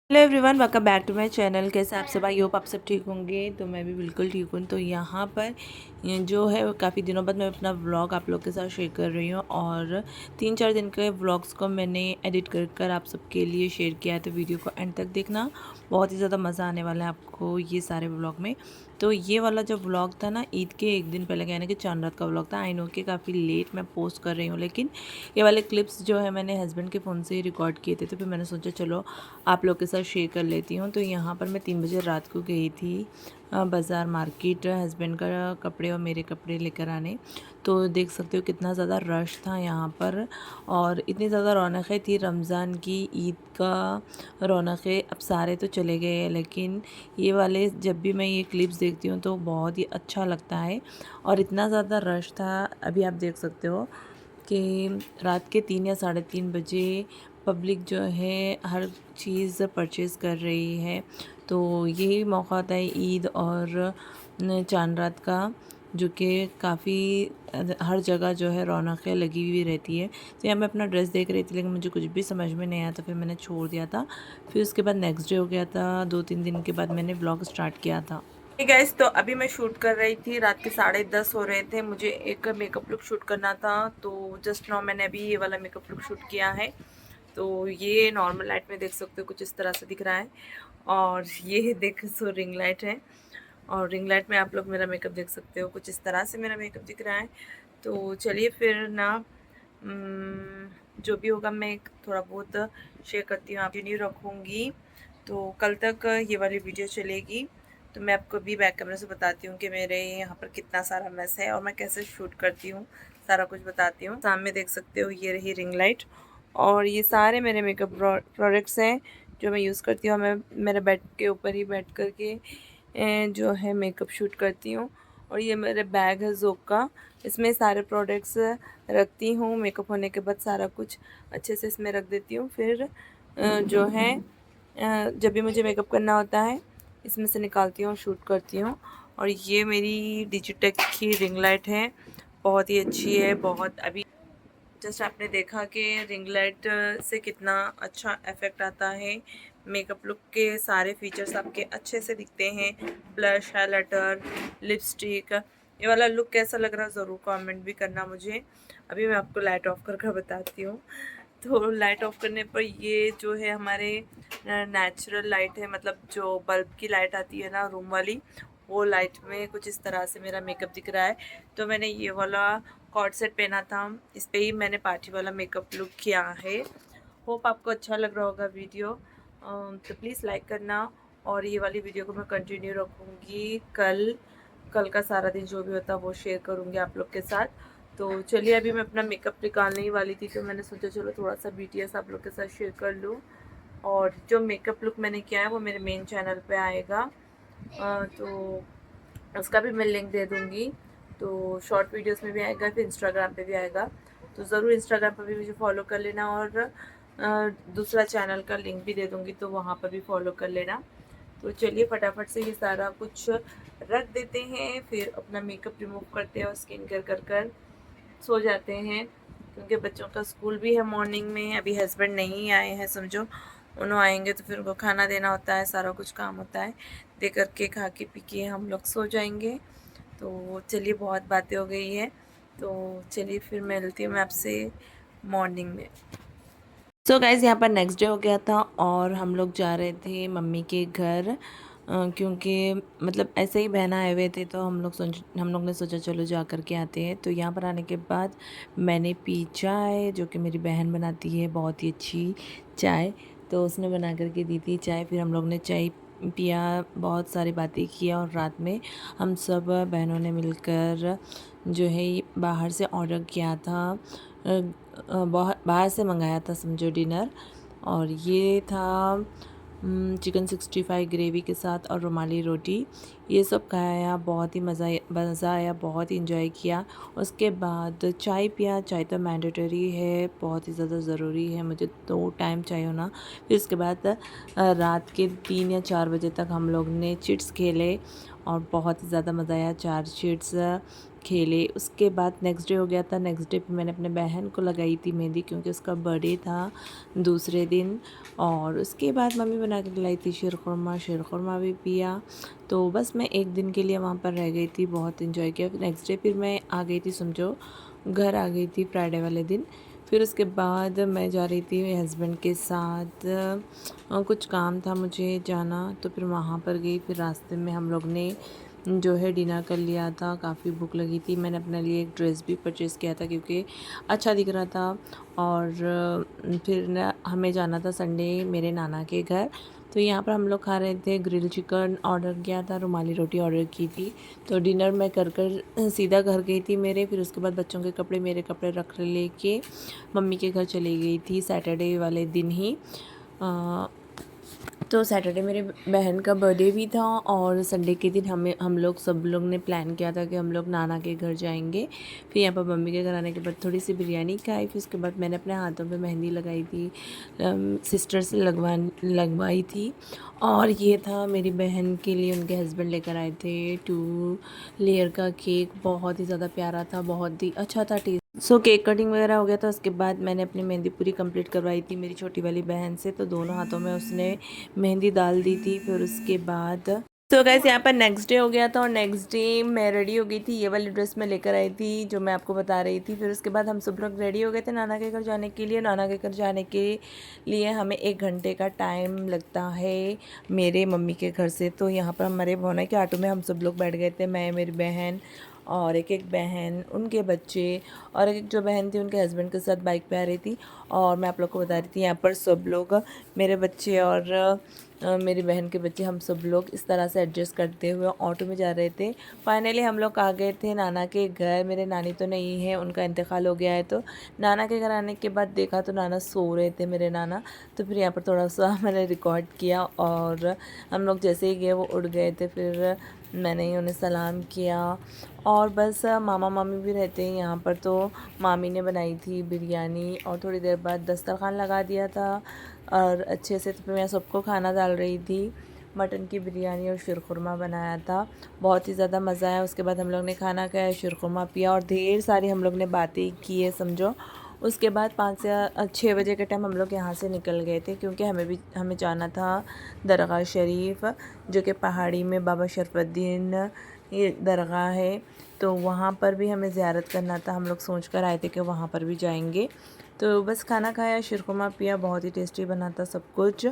Hello everyone, welcome back to my channel. कैसे आप सब? आई होप आप सब ठीक होंगे। तो मैं भी बिल्कुल ठीक हूँ। तो यहाँ पर ये जो है काफ़ी दिनों बाद मैं अपना व्लॉग आप लोग के साथ शेयर कर रही हूँ और 3-4 दिन के व्लॉग्स को मैंने एडिट कर आप सबके लिए शेयर किया है। तो वीडियो को एंड तक देखना, बहुत ही ज़्यादा मज़ा आने वाला है आपको ये सारे व्लॉग में। तो ये वाला जो व्लॉग था ना, ईद के एक दिन पहले, यानी कि चांद रात का व्लॉग था। आई नो कि काफ़ी लेट मैं पोस्ट कर रही हूँ, लेकिन ये वाले क्लिप्स जो है मैंने हस्बैंड के फ़ोन से ही रिकॉर्ड किए थे। तो फिर मैंने सोचा चलो आप लोग के साथ शेयर कर लेती हूँ। तो यहाँ पर मैं 3 बजे रात को गई थी बाज़ार मार्केट, हस्बैंड का कपड़े और मेरे कपड़े लेकर आने। तो देख सकते हो कितना ज़्यादा रश था यहाँ पर और इतनी ज़्यादा रौनक़ें थी रमज़ान की, ईद का रौनक़ें। अब सारे तो चले गए हैं, लेकिन ये वाले जब भी मैं ये क्लिप्स देखती हूँ तो बहुत ही अच्छा लगता है। और इतना ज़्यादा रश था, अभी आप देख सकते हो कि रात के 3 या साढ़े 3 बजे पब्लिक जो है हर चीज़ परचेज़ कर रही है। तो यही मौका होता है ईद और चांद रात का, जो कि काफ़ी हर जगह जो है रौनक़ें लगी हुई रहती है। तो यहाँ मैं अपना ड्रेस देख रही थी, लेकिन मुझे कुछ भी समझ में नहीं आया, तो फिर मैंने छोड़ दिया था। फिर उसके बाद नेक्स्ट डे हो गया था, 2-3 दिन के बाद मैंने व्लॉग स्टार्ट किया था। गाइस, तो अभी मैं शूट कर रही थी, रात के 10:30 हो रहे थे। मुझे एक मेकअप लुक शूट करना था, तो जस्ट नाउ मैंने अभी ये वाला मेकअप लुक शूट किया है। तो ये नॉर्मल लाइट में देख सकते हो कुछ इस तरह से दिख रहा है, और ये देख सो रिंग लाइट है, और रिंग लाइट में आप लोग मेरा मेकअप देख सकते हो कुछ इस तरह से मेरा मेकअप दिख रहा है। तो चलिए फिर ना, जो भी होगा मैं थोड़ा बहुत शेयर करती हूँ, आप कंटिन्यू रखूँगी। तो कल तक ये वाली वीडियो चलेगी। तो मैं आपको भी बैक कैमरे से बताती हूँ कि मेरे यहाँ पर कितना सारा मेस है और मैं कैसे शूट करती हूँ, सारा कुछ बताती हूँ। सामने देख सकते हो ये रही रिंग लाइट, और ये सारे मेरे मेकअप प्रोडक्ट्स हैं जो मैं यूज़ करती हूँ। मैं मेरे बेड के ऊपर ही बैठ कर के जो है मेकअप शूट करती हूँ। और ये मेरे बैग है ज़ोक का, इसमें सारे प्रोडक्ट्स रखती हूँ। मेकअप होने के बाद सारा कुछ अच्छे से इसमें रख देती हूँ। फिर जो है जब भी मुझे मेकअप करना होता है इसमें से निकालती हूँ, शूट करती हूँ। और ये मेरी डिजिटेक की रिंग लाइट है, बहुत ही अच्छी है। बहुत अभी जस्ट आपने देखा कि रिंग लाइट से कितना अच्छा इफ़ेक्ट आता है। मेकअप लुक के सारे फीचर्स आपके अच्छे से दिखते हैं। ब्लश, हाइलाइटर, लिपस्टिक, ये वाला लुक कैसा लग रहा है ज़रूर कमेंट भी करना मुझे। अभी मैं आपको लाइट ऑफ कर बताती हूँ। तो लाइट ऑफ करने पर ये जो है हमारे नेचुरल लाइट है, मतलब जो बल्ब की लाइट आती है ना, रूम वाली, वो लाइट में कुछ इस तरह से मेरा मेकअप दिख रहा है। तो मैंने ये वाला कॉर्ड सेट पहना था, इस पे ही मैंने पार्टी वाला मेकअप लुक किया है। होप आपको अच्छा लग रहा होगा वीडियो। तो प्लीज़ लाइक करना, और ये वाली वीडियो को मैं कंटिन्यू रखूँगी। कल का सारा दिन जो भी होता है वो शेयर करूँगी आप लोग के साथ। तो चलिए, अभी मैं अपना मेकअप निकालने ही वाली थी, तो मैंने सोचा चलो थोड़ा सा BTS आप लोग के साथ शेयर कर लूँ। और जो मेकअप लुक मैंने किया है वो मेरे मेन चैनल पे आएगा, तो उसका भी मैं लिंक दे दूँगी। तो शॉर्ट वीडियोस में भी आएगा, फिर इंस्टाग्राम पे भी आएगा। तो ज़रूर इंस्टाग्राम पर भी मुझे फॉलो कर लेना, और दूसरा चैनल का लिंक भी दे दूँगी, तो वहाँ पर भी फॉलो कर लेना। तो चलिए फटाफट से ये सारा कुछ रख देते हैं, फिर अपना मेकअप रिमूव करते हैं और स्किन केयर कर सो जाते हैं, क्योंकि बच्चों का स्कूल भी है मॉर्निंग में। अभी हस्बैंड नहीं आए हैं समझो, उन्होंने आएंगे तो फिर उनको खाना देना होता है, सारा कुछ काम होता है। दे करके खा के पी के हम लोग सो जाएंगे। तो चलिए, बहुत बातें हो गई है, तो चलिए फिर मिलती हूँ मैं आपसे मॉर्निंग में। सो गाइज़, यहाँ पर नेक्स्ट डे हो गया था और हम लोग जा रहे थे मम्मी के घर, क्योंकि मतलब ऐसे ही बहना आए हुए थे, तो हम लोग ने सोचा चलो जा कर के आते हैं। तो यहाँ पर आने के बाद मैंने पी चाय, जो कि मेरी बहन बनाती है बहुत ही अच्छी चाय। तो उसने बना कर के दी थी चाय, फिर हम लोग ने चाय पिया, बहुत सारी बातें किया, और रात में हम सब बहनों ने मिलकर जो है बाहर से ऑर्डर किया था, बाहर से मंगाया था समझो डिनर। और ये था चिकन 65 ग्रेवी के साथ और रुमाली रोटी। ये सब खाया, बहुत ही मज़ा आया, बहुत ही इंजॉय किया। उसके बाद चाय पिया। चाय तो मैंडेटरी है, बहुत ही ज़्यादा ज़रूरी है, मुझे 2 टाइम चाय होना। फिर उसके बाद रात के 3 या 4 बजे तक हम लोग ने चिट्स खेले, और बहुत ही ज़्यादा मज़ा आया। 4 शीट्स खेले। उसके बाद नेक्स्ट डे हो गया था। नेक्स्ट डे पे मैंने अपने बहन को लगाई थी मेहंदी, क्योंकि उसका बर्थडे था दूसरे दिन। और उसके बाद मम्मी बना के लाई थी शीरखुरमा भी पिया। तो बस मैं एक दिन के लिए वहाँ पर रह गई थी, बहुत इन्जॉय किया। फिर नेक्स्ट डे फिर मैं आ गई थी, समझो घर आ गई थी फ्राइडे वाले दिन। फिर उसके बाद मैं जा रही थी हस्बैंड के साथ, कुछ काम था मुझे जाना, तो फिर वहाँ पर गई। फिर रास्ते में हम लोग ने जो है डिनर कर लिया था। काफ़ी भूख लगी थी। मैंने अपने लिए एक ड्रेस भी परचेज़ किया था, क्योंकि अच्छा दिख रहा था। और फिर हमें जाना था संडे मेरे नाना के घर। तो यहाँ पर हम लोग खा रहे थे। ग्रिल चिकन ऑर्डर किया था, रुमाली रोटी ऑर्डर की थी। तो डिनर मैं कर सीधा घर गई थी मेरे। फिर उसके बाद बच्चों के कपड़े, मेरे कपड़े रख लेके मम्मी के घर चली गई थी सैटरडे वाले दिन ही। तो सैटरडे मेरे बहन का बर्थडे भी था, और संडे के दिन हम लोग सब लोग ने प्लान किया था कि हम लोग नाना के घर जाएंगे। फिर यहाँ पर मम्मी के घर आने के बाद थोड़ी सी बिरयानी खाई। फिर उसके बाद मैंने अपने हाथों पे मेहंदी लगाई थी, सिस्टर से लगवाई थी। और ये था मेरी बहन के लिए, उनके हस्बैंड लेकर आए थे 2 लेयर का केक। बहुत ही ज़्यादा प्यारा था, बहुत ही अच्छा था टेस्ट। सो केक कटिंग वगैरह हो गया था। उसके बाद मैंने अपनी मेहंदी पूरी कंप्लीट करवाई थी मेरी छोटी वाली बहन से। तो दोनों हाथों में उसने मेहंदी डाल दी थी। फिर उसके बाद तो गैस यहाँ पर नेक्स्ट डे हो गया था, और नेक्स्ट डे मैं रेडी हो गई थी। ये वाली ड्रेस मैं लेकर आई थी जो मैं आपको बता रही थी। फिर उसके बाद हम सब लोग रेडी हो गए थे नाना के घर जाने के लिए। नाना के घर जाने के लिए हमें 1 घंटे का टाइम लगता है मेरे मम्मी के घर से। तो यहाँ पर हमारे भोना के ऑटो में हम सब लोग बैठ गए थे, मैं, मेरी बहन और एक बहन, उनके बच्चे, और एक जो बहन थी उनके हस्बैंड के साथ बाइक पे आ रही थी। और मैं आप लोग को बता रही थी यहाँ पर सब लोग, मेरे बच्चे और मेरी बहन के बच्चे, हम सब लोग इस तरह से एडजस्ट करते हुए ऑटो में जा रहे थे। फाइनली हम लोग आ गए थे नाना के घर। मेरे नानी तो नहीं है, उनका इंतकाल हो गया है। तो नाना के घर आने के बाद देखा तो नाना सो रहे थे मेरे नाना। तो फिर यहाँ पर थोड़ा सा मैंने रिकॉर्ड किया, और हम लोग जैसे ही गए वो उड़ गए थे। फिर मैंने ही उन्हें सलाम किया। और बस मामा मामी भी रहते हैं यहाँ पर। तो मामी ने बनाई थी बिरयानी, और थोड़ी देर बाद दस्तरखान लगा दिया था और अच्छे से। तो फिर मैं सबको खाना डाल रही थी। मटन की बिरयानी और शीरखुरमा बनाया था, बहुत ही ज़्यादा मज़ा आया। उसके बाद हम लोग ने खाना खाया, शीरखुरमा पिया, और ढेर सारी हम लोग ने बातें की है, समझो। उसके बाद 5 से 6 बजे के टाइम हम लोग यहाँ से निकल गए थे, क्योंकि हमें जाना था दरगाह शरीफ, जो कि पहाड़ी में बाबा शरफुद्दीन ये दरगाह है। तो वहाँ पर भी हमें ज़ियारत करना था। हम लोग सोच कर आए थे कि वहाँ पर भी जाएंगे। तो बस खाना खाया, शीरखुरमा पिया, बहुत ही टेस्टी बना था सब कुछ।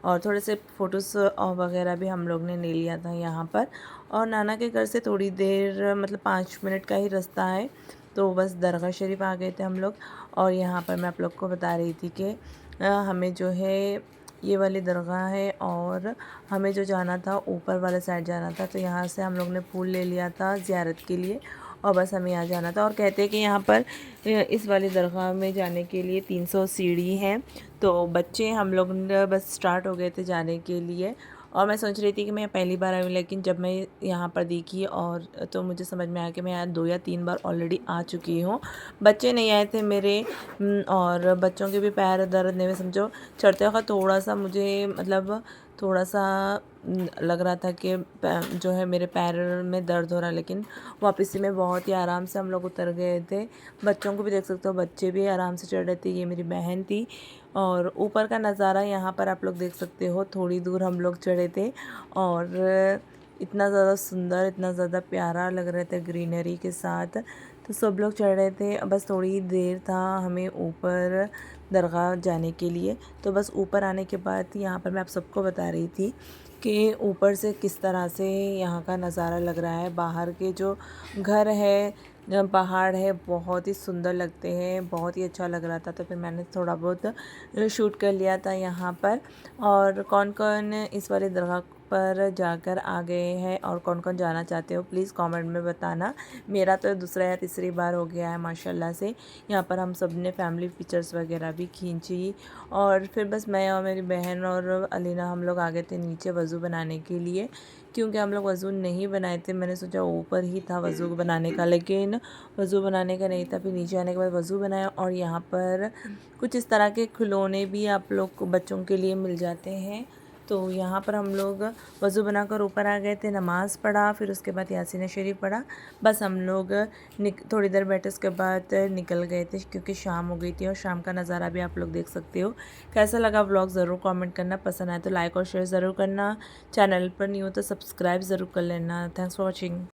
और थोड़े से फ़ोटोज़ वगैरह भी हम लोग ने ले लिया था यहाँ पर। और नाना के घर से थोड़ी देर, मतलब 5 मिनट का ही रास्ता है। तो बस दरगाह शरीफ आ गए थे हम लोग। और यहाँ पर मैं आप लोग को बता रही थी कि हमें जो है ये वाली दरगाह है, और हमें जो जाना था ऊपर वाले साइड जाना था। तो यहाँ से हम लोग ने फूल ले लिया था ज़ियारत के लिए, और बस हमें यहाँ जाना था। और कहते हैं कि यहाँ पर इस वाली दरगाह में जाने के लिए 300 सीढ़ी हैं। तो बच्चे हम लोग बस स्टार्ट हो गए थे जाने के लिए। और मैं सोच रही थी कि मैं पहली बार आई हूँ, लेकिन जब मैं यहाँ पर देखी और तो मुझे समझ में आया कि मैं यहाँ 2 या 3 बार ऑलरेडी आ चुकी हूँ। बच्चे नहीं आए थे मेरे, और बच्चों के भी पैर दर्द नहीं हुए, समझो। चढ़ते वक्त थोड़ा सा मुझे, मतलब थोड़ा सा लग रहा था कि जो है मेरे पैर में दर्द हो रहा है, लेकिन वापसी में बहुत ही आराम से हम लोग उतर गए थे। बच्चों को भी देख सकते हो, बच्चे भी आराम से चढ़ रहे थे। ये मेरी बहन थी। और ऊपर का नज़ारा यहाँ पर आप लोग देख सकते हो, थोड़ी दूर हम लोग चढ़े थे, और इतना ज़्यादा सुंदर, इतना ज़्यादा प्यारा लग रहा था ग्रीनरी के साथ। तो सब लोग चढ़ रहे थे। बस थोड़ी ही देर था हमें ऊपर दरगाह जाने के लिए। तो बस ऊपर आने के बाद यहाँ पर मैं आप सबको बता रही थी कि ऊपर से किस तरह से यहाँ का नज़ारा लग रहा है। बाहर के जो घर है, पहाड़ है, बहुत ही सुंदर लगते हैं, बहुत ही अच्छा लग रहा था। तो फिर मैंने थोड़ा बहुत शूट कर लिया था यहाँ पर। और कौन कौन इस वाली दरगाह पर जाकर आ गए हैं और कौन कौन जाना चाहते हो, प्लीज़ कमेंट में बताना। मेरा तो दूसरा या तीसरी बार हो गया है माशाल्लाह से। यहाँ पर हम सब ने फैमिली पिक्चर्स वगैरह भी खींची। और फिर बस मैं और मेरी बहन और अलीना हम लोग आ गए थे नीचे वज़ू बनाने के लिए, क्योंकि हम लोग वज़ू नहीं बनाए थे। मैंने सोचा ऊपर ही था वज़ू बनाने का, लेकिन वज़ू बनाने का नहीं था। फिर नीचे आने के बाद वज़ू बनाया। और यहाँ पर कुछ इस तरह के खिलौने भी आप लोग को बच्चों के लिए मिल जाते हैं। तो यहाँ पर हम लोग वज़ू बनाकर ऊपर आ गए थे, नमाज़ पढ़ा, फिर उसके बाद यासीन शरीफ पढ़ा। बस हम लोग थोड़ी देर बैठे, उसके बाद निकल गए थे क्योंकि शाम हो गई थी और शाम का नज़ारा भी आप लोग देख सकते हो। कैसा लगा व्लॉग ज़रूर कमेंट करना, पसंद आए तो लाइक और शेयर ज़रूर करना, चैनल पर न्यू हो तो सब्सक्राइब ज़रूर कर लेना। Thanks for watching.